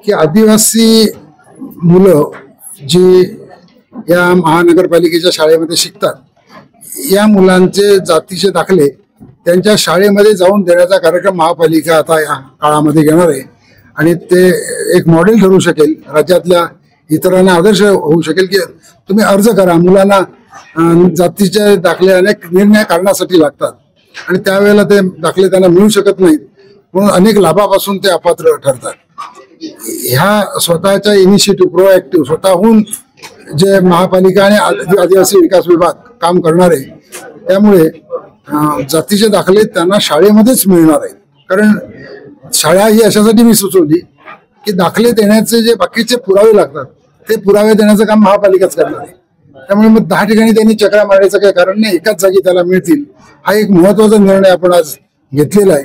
की आदिवासी मुलं जी या महानगरपालिकेच्या शाळेमध्ये शिकतात, या मुलांचे जातीचे दाखले त्यांच्या शाळेमध्ये जाऊन देण्याचा कार्यक्रम महापालिका आता या काळामध्ये घेणार आहे आणि ते एक मॉडेल ठरू शकेल, राज्यातल्या इतरांना आदर्श होऊ शकेल की तुम्ही अर्ज करा. मुलांना जातीचे दाखले अनेक निर्णय काढण्यासाठी लागतात आणि त्यावेळेला ते दाखले त्यांना मिळू शकत नाहीत, म्हणून अनेक लाभापासून ते अपात्र ठरतात. ह्या स्वतःच्या इनिशिएटिव्ह प्रोएक्टिव्ह स्वतःहून जे महापालिका आणि आदिवासी विकास विभाग काम करणार आहे, त्यामुळे जातीचे दाखले त्यांना शाळेमध्येच मिळणार आहेत. कारण शाळा ही अशासाठी मी सुचवली की दाखले देण्याचे जे बाकीचे पुरावे लागतात ते पुरावे देण्याचं काम महापालिकाच करणार आहे. त्यामुळे मग 10 ठिकाणी त्यांनी चक्रा मारायचं काही कारण नाही, एकाच जागी त्याला मिळतील. हा एक महत्वाचा निर्णय आपण आज घेतलेला आहे.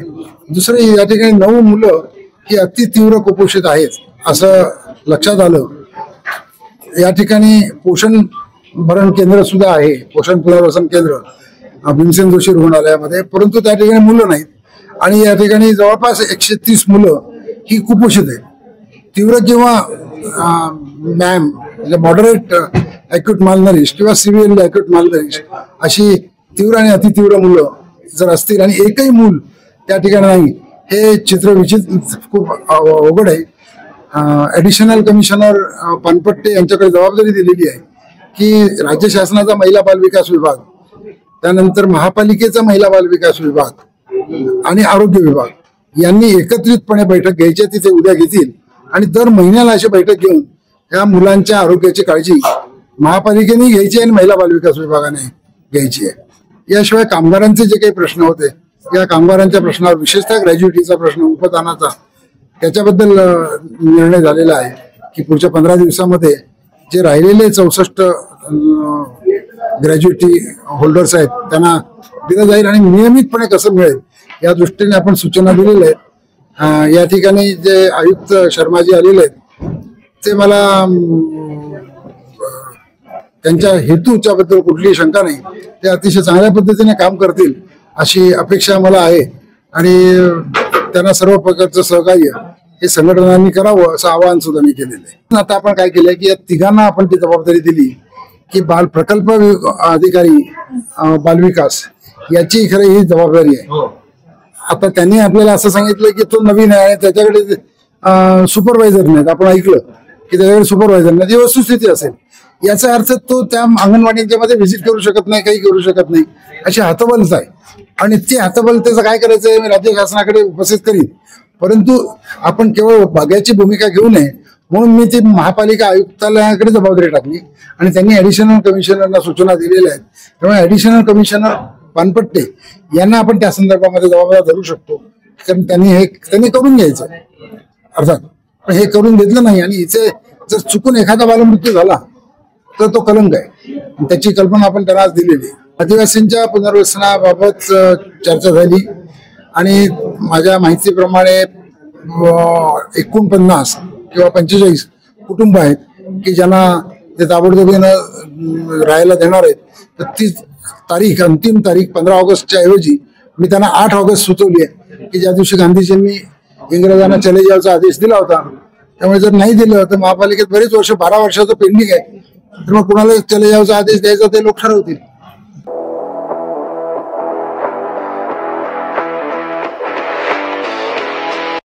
दुसरं, या ठिकाणी 9 मुलं ही अति तीव्र कुपोषित आहेत असं लक्षात आलं. या ठिकाणी पोषण भरण केंद्र सुद्धा आहे, पोषण पुनर्वसन केंद्र भीमसेन जोशी रुग्णालयामध्ये, परंतु त्या ठिकाणी मुलं नाहीत आणि या ठिकाणी जवळपास 130 मुलं ही कुपोषित आहेत. तीव्र किंवा म्हणजे मॉडरेट ॲक्यूट मालनरिश किंवा सिव्हिअरली ॲक्यूट मालनरिश अशी तीव्र आणि अतितीव्र मुलं जर असतील आणि एकही मूल त्या ठिकाणी नाही, हे चित्र विचित्र खूप अवघड आहे. ॲडिशनल कमिशनर पानपट्टे यांच्याकडे जबाबदारी दिलेली आहे की राज्य शासनाचा महिला बाल विकास विभाग, त्यानंतर महापालिकेचा महिला बाल विकास विभाग आणि आरोग्य विभाग यांनी एकत्रितपणे बैठक घ्यायची. तिथे उद्या घेतील आणि दर महिन्याला अशी बैठक घेऊन या मुलांच्या आरोग्याची काळजी महापालिकेने घ्यायची आणि महिला बाल विकास विभागाने घ्यायची आहे. याशिवाय कामगारांचे जे काही प्रश्न होते, या कामगारांच्या प्रश्नावर विशेषतः ग्रॅज्युएटीचा प्रश्न, उपदानाचा, त्याच्याबद्दल निर्णय झालेला आहे की पुढच्या 15 दिवसामध्ये जे राहिलेले 64 ग्रॅज्युएटी होल्डर्स आहेत त्यांना दिलं जाईल आणि नियमितपणे कसं मिळेल या दृष्टीने आपण सूचना दिलेल्या आहेत. या ठिकाणी जे आयुक्त शर्माजी आलेले आहेत ते मला त्यांच्या हेतूच्या बद्दल कुठलीही शंका नाही, ते अतिशय चांगल्या पद्धतीने काम करतील अशी अपेक्षा मला आहे आणि त्यांना सर्व प्रकारचं सहकार्य हे संघटनांनी करावं असं आवाहन सुद्धा मी केलेलं आहे. आता आपण काय केलंय की या तिघांना आपण ती जबाबदारी दिली की बाल प्रकल्प अधिकारी बालविकास याची खरं ही जबाबदारी आहे. आता त्यांनी आपल्याला असं सांगितलं की तो नवीन आहे, त्याच्याकडे सुपरवायझर नाहीत. आपण ऐकलं की त्याच्याकडे सुपरवायझर नाही, ती वस्तुस्थिती असेल. याचा अर्थ तो त्या अंगणवाडीच्या मध्ये व्हिजिट करू शकत नाही, काही करू शकत नाही, अशी हतबलच आहे. आणि ते हतबलतेचं काय करायचं आहे मी राज्य शासनाकडे उपस्थित करीन, परंतु आपण केवळ बघ्याची भूमिका घेऊ नये म्हणून मी ती महापालिका आयुक्तालयाकडे जबाबदारी टाकली आणि त्यांनी ॲडिशनल कमिशनरना सूचना दिलेल्या आहेत. त्यामुळे ॲडिशनल कमिशनर पानपट्टे यांना आपण त्या संदर्भामध्ये जबाबदार धरू शकतो, कारण त्यांनी करून घ्यायचं अर्थात. पण हे करून घेतलं नाही आणि इथे जर चुकून एखादा बालमृत्यू झाला तर तो कलंक आहे. त्याची कल्पना आपण त्यांना आज दिलेली. आदिवासींच्या पुनर्वसनाबाबत चर्चा झाली आणि माझ्या माहितीप्रमाणे 49 किंवा 45 कुटुंब आहेत की ज्यांना ते ताबडतोबीनं राहायला देणार आहेत. तर ती तारीख, अंतिम तारीख 15 ऑगस्टच्या ऐवजी मी त्यांना 8 ऑगस्ट सुचवली आहे की ज्या दिवशी गांधीजींनी इंग्रजांना चले जायचा आदेश दिला होता. त्यामुळे जर नाही दिलं तर महापालिकेत बरेच वर्ष 12 वर्षाचं पेंडिंग आहे, तर मग कुणाला चले जायचा आदेश द्यायचा ते लोक ठरवतील.